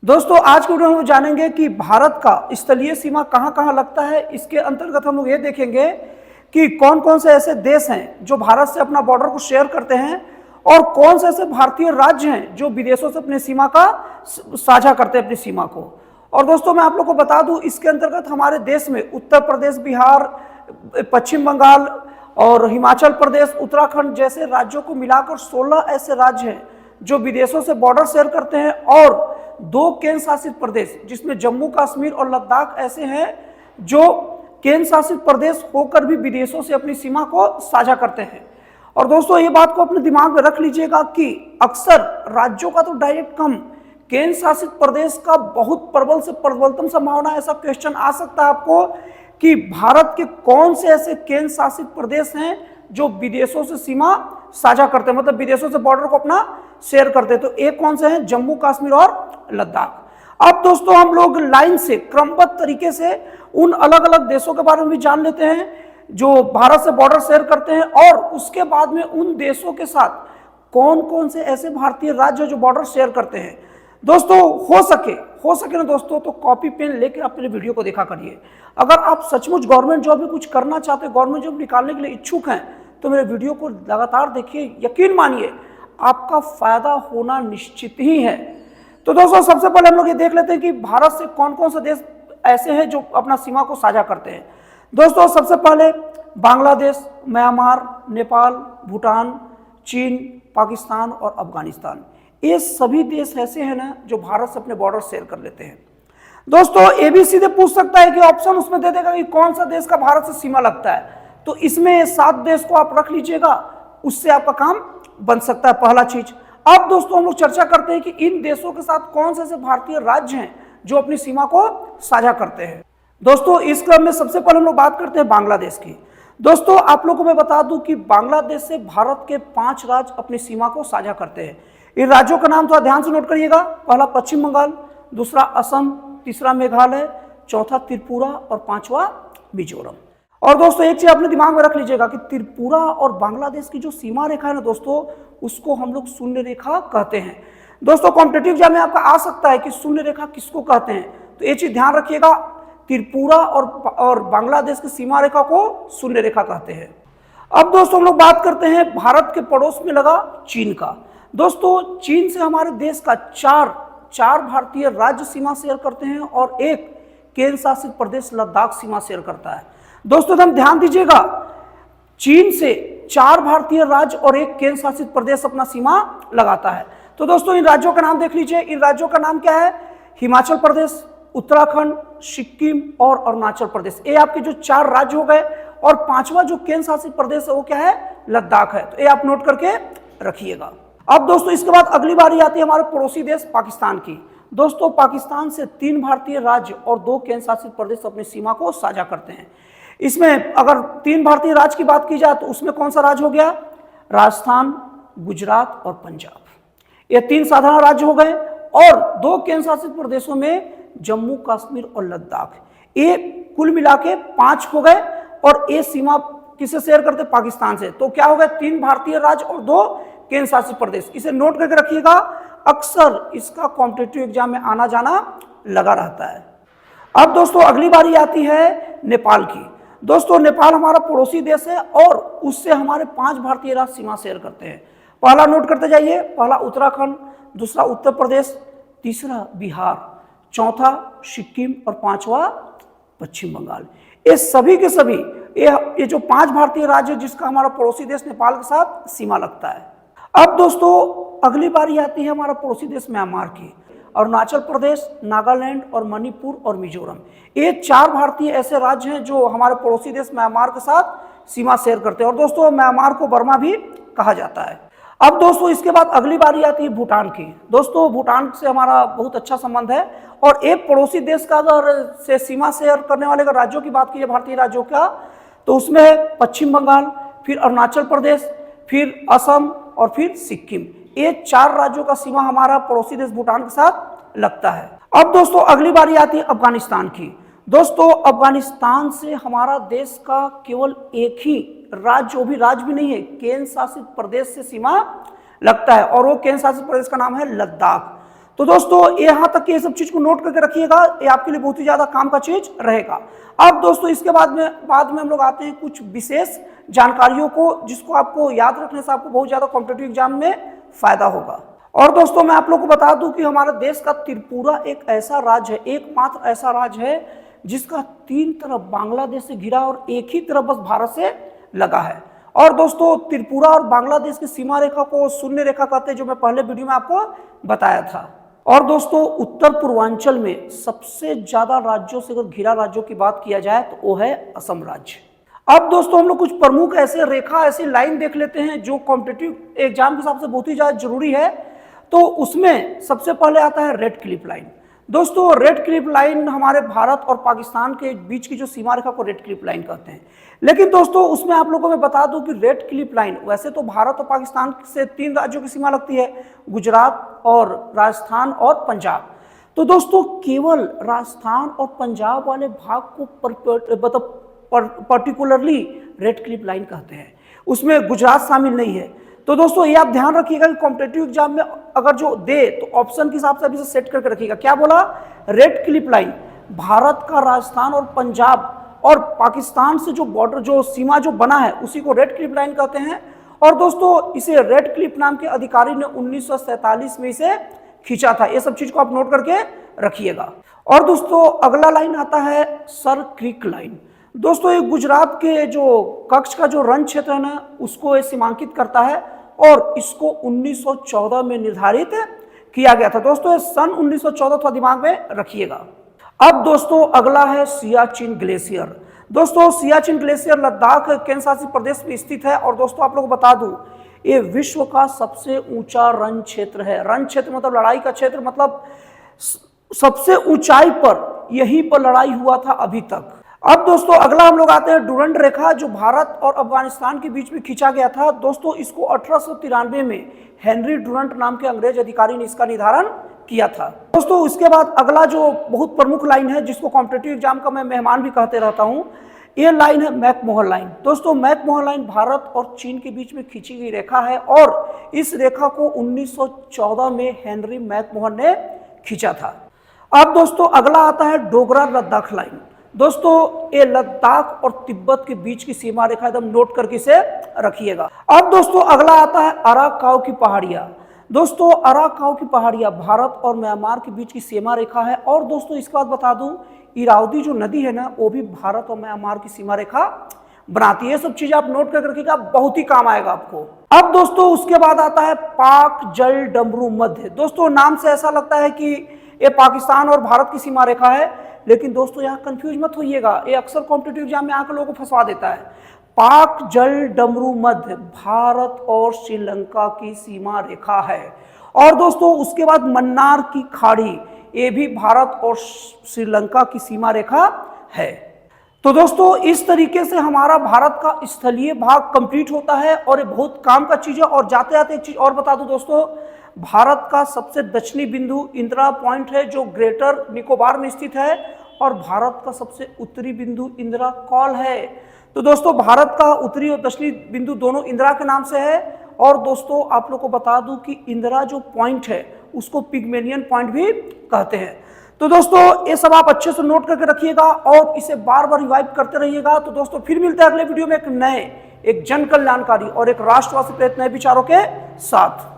दोस्तों आज के वीडियो में हम जानेंगे कि भारत का स्थलीय सीमा कहां कहां लगता है। इसके अंतर्गत हम लोग ये देखेंगे कि कौन कौन से ऐसे देश हैं जो भारत से अपना बॉर्डर को शेयर करते हैं और कौन से ऐसे भारतीय राज्य हैं जो विदेशों से अपनी सीमा का साझा करते हैं अपनी सीमा को। और दोस्तों मैं आप लोग को बता दूं, इसके अंतर्गत हमारे देश में उत्तर प्रदेश, बिहार, पश्चिम बंगाल और हिमाचल प्रदेश, उत्तराखंड जैसे राज्यों को मिलाकर 16 ऐसे राज्य हैं जो विदेशों से बॉर्डर शेयर करते हैं और 2 केंद्र शासित प्रदेश जिसमें जम्मू कश्मीर और लद्दाख ऐसे हैं जो केंद्र शासित प्रदेश होकर भी विदेशों से अपनी सीमा को साझा करते हैं। और दोस्तों ये बात को अपने दिमाग में रख लीजिएगा कि अक्सर राज्यों का तो डायरेक्ट कम, केंद्र शासित प्रदेश का बहुत प्रबल से प्रबलतम संभावना, ऐसा क्वेश्चन आ सकता है आपको कि भारत के कौन से ऐसे केंद्र शासित प्रदेश हैं जो विदेशों से सीमा साझा करते हैं, मतलब विदेशों से बॉर्डर को अपना शेयर करते हैं। तो एक कौन से हैं? जम्मू कश्मीर और लद्दाख। अब दोस्तों हम लोग लाइन से क्रमबद्ध तरीके से उन अलग अलग देशों के बारे में भी जान लेते हैं जो भारत से बॉर्डर शेयर करते हैं और उसके बाद में उन देशों के साथ कौन कौन से ऐसे भारतीय राज्य जो बॉर्डर शेयर करते हैं। दोस्तों हो सके ना दोस्तों तो कॉपी पेन लेकर अपने वीडियो को देखा करिए। अगर आप सचमुच गवर्नमेंट जॉब में कुछ करना चाहते हैं, गवर्नमेंट जॉब निकालने के लिए इच्छुक हैं, तो मेरे वीडियो को लगातार देखिए। यकीन मानिए आपका फायदा होना निश्चित ही है। तो दोस्तों सबसे पहले हम लोग ये देख लेते हैं कि भारत से कौन कौन से देश ऐसे हैं जो अपना सीमा को साझा करते हैं। दोस्तों सबसे पहले बांग्लादेश, म्यांमार, नेपाल, भूटान, चीन, पाकिस्तान और अफगानिस्तान, ये सभी देश ऐसे हैं ना जो भारत से अपने बॉर्डर शेयर कर लेते हैं। दोस्तों ये भी सीधे पूछ सकता है कि ऑप्शन उसमें दे देगा कि कौन सा देश का भारत से सीमा लगता है, तो इसमें 7 देश को आप रख लीजिएगा, उससे आपका काम बन सकता है पहला चीज। अब दोस्तों हम लोग चर्चा करते हैं कि इन देशों के साथ कौन से ऐसे भारतीय राज्य हैं जो अपनी सीमा को साझा करते हैं। दोस्तों इस क्रम में सबसे पहले हम लोग बात करते हैं बांग्लादेश की। दोस्तों आप लोगों को मैं बता दूं कि बांग्लादेश से भारत के 5 राज्य अपनी सीमा को साझा करते हैं। इन राज्यों का नाम थोड़ा ध्यान से नोट करिएगा। पहला पश्चिम बंगाल, दूसरा असम, तीसरा मेघालय, चौथा त्रिपुरा और 5वां मिजोरम। और दोस्तों एक चीज अपने दिमाग में रख लीजिएगा कि त्रिपुरा और बांग्लादेश की जो सीमा रेखा है ना दोस्तों, उसको हम लोग शून्य रेखा कहते हैं। दोस्तों कॉम्पिटिटिव एग्जाम में आपका आ सकता है कि शून्य रेखा किसको कहते हैं, तो ये चीज ध्यान रखिएगा, त्रिपुरा और बांग्लादेश की सीमा रेखा को शून्य रेखा कहते हैं। अब दोस्तों हम लोग बात करते हैं भारत के पड़ोस में लगा चीन का। दोस्तों चीन से हमारे देश का चार भारतीय राज्य सीमा शेयर करते हैं और एक केंद्र शासित प्रदेश लद्दाख सीमा शेयर करता है। दोस्तों हम ध्यान दीजिएगा, चीन से 4 भारतीय राज्य और एक केंद्र शासित प्रदेश अपना सीमा लगाता है। तो दोस्तों इन राज्यों का नाम देख लीजिए। इन राज्यों का नाम क्या है? हिमाचल प्रदेश, उत्तराखंड, सिक्किम और अरुणाचल प्रदेश। ये आपके जो 4 राज्य हो गए और 5वां जो केंद्र शासित प्रदेश है वो क्या है? लद्दाख है। तो ये आप नोट करके रखिएगा। अब दोस्तों इसके बाद अगली बारी आती है हमारे पड़ोसी देश पाकिस्तान की। दोस्तों पाकिस्तान से 3 भारतीय राज्य और 2 केंद्र शासित प्रदेश अपनी सीमा को साझा करते हैं। इसमें अगर 3 भारतीय राज्य की बात की जाए तो उसमें कौन सा राज्य हो गया? राजस्थान, गुजरात और पंजाब। ये 3 साधारण राज्य हो गए और 2 केंद्र शासित प्रदेशों में जम्मू कश्मीर और लद्दाख। ये कुल मिला के 5 हो गए और ये सीमा किसे शेयर करते? पाकिस्तान से। तो क्या हो गया? 3 भारतीय राज्य और 2 केंद्र शासित प्रदेश। इसे नोट करके रखिएगा, अक्सर इसका कॉम्पिटिटिव एग्जाम में आना जाना लगा रहता है। अब दोस्तों अगली बारी आती है नेपाल की। दोस्तों नेपाल हमारा पड़ोसी देश है और उससे हमारे 5 भारतीय राज्य सीमा शेयर करते हैं। पहला नोट करते जाइए, पहला उत्तराखंड, दूसरा उत्तर प्रदेश, तीसरा बिहार, चौथा सिक्किम और 5वां पश्चिम बंगाल। ये सभी के सभी ये जो 5 भारतीय राज्य जिसका हमारा पड़ोसी देश नेपाल के साथ सीमा लगता है। अब दोस्तों अगली बारी आती है हमारा पड़ोसी देश म्यांमार की। अरुणाचल प्रदेश, नागालैंड और मणिपुर और मिजोरम, ये 4 भारतीय ऐसे राज्य हैं जो हमारे पड़ोसी देश म्यांमार के साथ सीमा शेयर करते हैं। और दोस्तों म्यांमार को बर्मा भी कहा जाता है। अब दोस्तों इसके बाद अगली बारी आती है भूटान की। दोस्तों भूटान से हमारा बहुत अच्छा संबंध है और एक पड़ोसी देश का अगर से सीमा शेयर करने वाले अगर राज्यों की बात की जाए भारतीय राज्यों का, तो उसमें है पश्चिम बंगाल, फिर अरुणाचल प्रदेश, फिर असम और फिर सिक्किम। ये 4 राज्यों का सीमा हमारा पड़ोसी देश भूटान के साथ लगता है। अब दोस्तों अगली बारी आती है अफगानिस्तान की। दोस्तों अफगानिस्तान से हमारा देश का केवल एक ही राज्य, वो भी राज्य भी नहीं है, केंद्र शासित प्रदेश से सीमा लगता है और वो केंद्र शासित प्रदेश का नाम है लद्दाख। तो दोस्तों यहाँ तक ये सब चीज को नोट करके रखिएगा, ये आपके लिए बहुत ही ज्यादा काम का चीज रहेगा। अब दोस्तों इसके बाद में हम लोग आते हैं कुछ विशेष जानकारियों को, जिसको आपको याद रखने से आपको बहुत ज्यादा कॉम्पिटिटिव एग्जाम में फायदा होगा। और दोस्तों मैं आप लोग को बता दूं कि हमारे देश का त्रिपुरा एक ऐसा राज्य है, एकमात्र ऐसा राज्य है जिसका 3 तरफ बांग्लादेश से घिरा और एक ही तरफ बस भारत से लगा है। और दोस्तों त्रिपुरा और बांग्लादेश की सीमा रेखा को शून्य रेखा कहते हैं, जो मैं पहले वीडियो में आपको बताया था। और दोस्तों उत्तर पूर्वांचल में सबसे ज्यादा राज्यों से अगर घिरा राज्यों की बात किया जाए तो वो है असम राज्य। अब दोस्तों हम लोग कुछ प्रमुख ऐसे रेखा, ऐसी लाइन देख लेते हैं जो कॉम्पिटिटिव एग्जाम के हिसाब से बहुत ही ज्यादा जरूरी है। तो उसमें सबसे पहले आता है रेड क्लिफ लाइन। दोस्तों रेड क्लिफ लाइन हमारे भारत और पाकिस्तान के बीच की जो सीमा रेखा को रेड क्लिफ लाइन कहते हैं। लेकिन दोस्तों उसमें आप लोगों को मैं बता दूं कि रेड क्लिफ लाइन, वैसे तो भारत और पाकिस्तान से 3 राज्यों की सीमा लगती है, गुजरात और राजस्थान और पंजाब। तो दोस्तों केवल राजस्थान और पंजाब वाले भाग को पर्टिकुलरली रेड क्लिफ लाइन कहते हैं, उसमें गुजरात शामिल नहीं है। तो दोस्तों ये आप ध्यान रखिएगा कि कॉम्पिटिटिव एग्जाम में अगर जो दे तो ऑप्शन के हिसाब से अभी से सेट करके रखिएगा। क्या बोला? रेड क्लिफ लाइन, भारत का राजस्थान और पंजाब और पाकिस्तान से जो बॉर्डर, जो सीमा जो बना है, उसी को रेड क्लिफ लाइन कहते हैं। और दोस्तों इसे रेड क्लिफ नाम के अधिकारी ने 1947 में इसे खींचा था। ये सब चीज को आप नोट करके रखिएगा। और दोस्तों अगला लाइन आता है सर क्रीक लाइन। दोस्तों ये गुजरात के जो कच्छ का जो रण क्षेत्र है ना, उसको ये सीमांकित करता है और इसको 1914 में निर्धारित किया गया था। दोस्तों ये सन 1914 थोड़ा दिमाग में रखिएगा। अब दोस्तों अगला है सियाचिन ग्लेशियर। दोस्तों सियाचिन ग्लेशियर लद्दाख केंद्र शासित प्रदेश में स्थित है। और दोस्तों आप लोग बता दूं, ये विश्व का सबसे ऊंचा रण क्षेत्र है। रण क्षेत्र मतलब लड़ाई का क्षेत्र, मतलब सबसे ऊंचाई पर यहीं पर लड़ाई हुआ था अभी तक। अब दोस्तों अगला हम लोग आते हैं डुरंड रेखा, जो भारत और अफगानिस्तान के बीच में खींचा गया था। दोस्तों इसको 1893 में हेनरी डुरंट नाम के अंग्रेज अधिकारी ने इसका निर्धारण किया था। दोस्तों उसके बाद अगला जो बहुत प्रमुख लाइन है, जिसको कॉम्पिटिटिव एग्जाम का मैं मेहमान भी कहते रहता हूं, ये लाइन है मैकमोहन लाइन। दोस्तों मैकमोहन लाइन भारत और चीन के बीच में खींची गई रेखा है और इस रेखा को 1914 में हेनरी मैकमोहन ने खींचा था। अब दोस्तों अगला आता है डोगरा लद्दाख लाइन। दोस्तों ये लद्दाख और तिब्बत के बीच की सीमा रेखा, एकदम नोट करके इसे रखिएगा। अब दोस्तों अगला आता है अराकाव की पहाड़ियां। दोस्तों अराकाव की पहाड़ियां भारत और म्यांमार के बीच की सीमा रेखा है। और दोस्तों इसके बाद बता दूं, इरावदी जो नदी है ना, वो भी भारत और म्यांमार की सीमा रेखा बनाती है। ये सब चीजें आप नोट करके रखिएगा, बहुत ही काम आएगा आपको। अब दोस्तों उसके बाद आता है पाक जल डमरू मध्य। दोस्तों नाम से ऐसा लगता है कि ये पाकिस्तान और भारत की सीमा रेखा है, लेकिन दोस्तों यहाँ कंफ्यूज मत होइएगा, ये अक्सर कॉम्पिटिटिव एग्जाम में आकर लोगों को फंसवा देता है। पाक जल डमरू मध्य भारत और श्रीलंका की सीमा रेखा है। और दोस्तों उसके बाद मन्नार की खाड़ी, ये भी भारत और श्रीलंका की सीमा रेखा है। तो दोस्तों इस तरीके से हमारा भारत का स्थलीय भाग कंप्लीट होता है और ये बहुत काम का चीज है। और जाते जाते एक चीज और बता दूं दोस्तों, भारत का सबसे दक्षिणी बिंदु इंदिरा पॉइंट है, जो ग्रेटर निकोबार में स्थित है। और भारत का सबसे उत्तरी बिंदु इंदिरा कॉल है। तो दोस्तों भारत का उत्तरी और दक्षिणी बिंदु दोनों इंदिरा के नाम से है। और दोस्तों आप लोग को बता दूं कि इंदिरा जो पॉइंट है उसको पिग्मेलियन पॉइंट भी कहते हैं। तो दोस्तों ये सब आप अच्छे से नोट करके रखिएगा और इसे बार बार रिवाइव करते रहिएगा। तो दोस्तों फिर मिलते हैं अगले वीडियो में एक नए, एक जन कल्याणकारी और एक राष्ट्रवासी प्रेरित नए विचारों के साथ।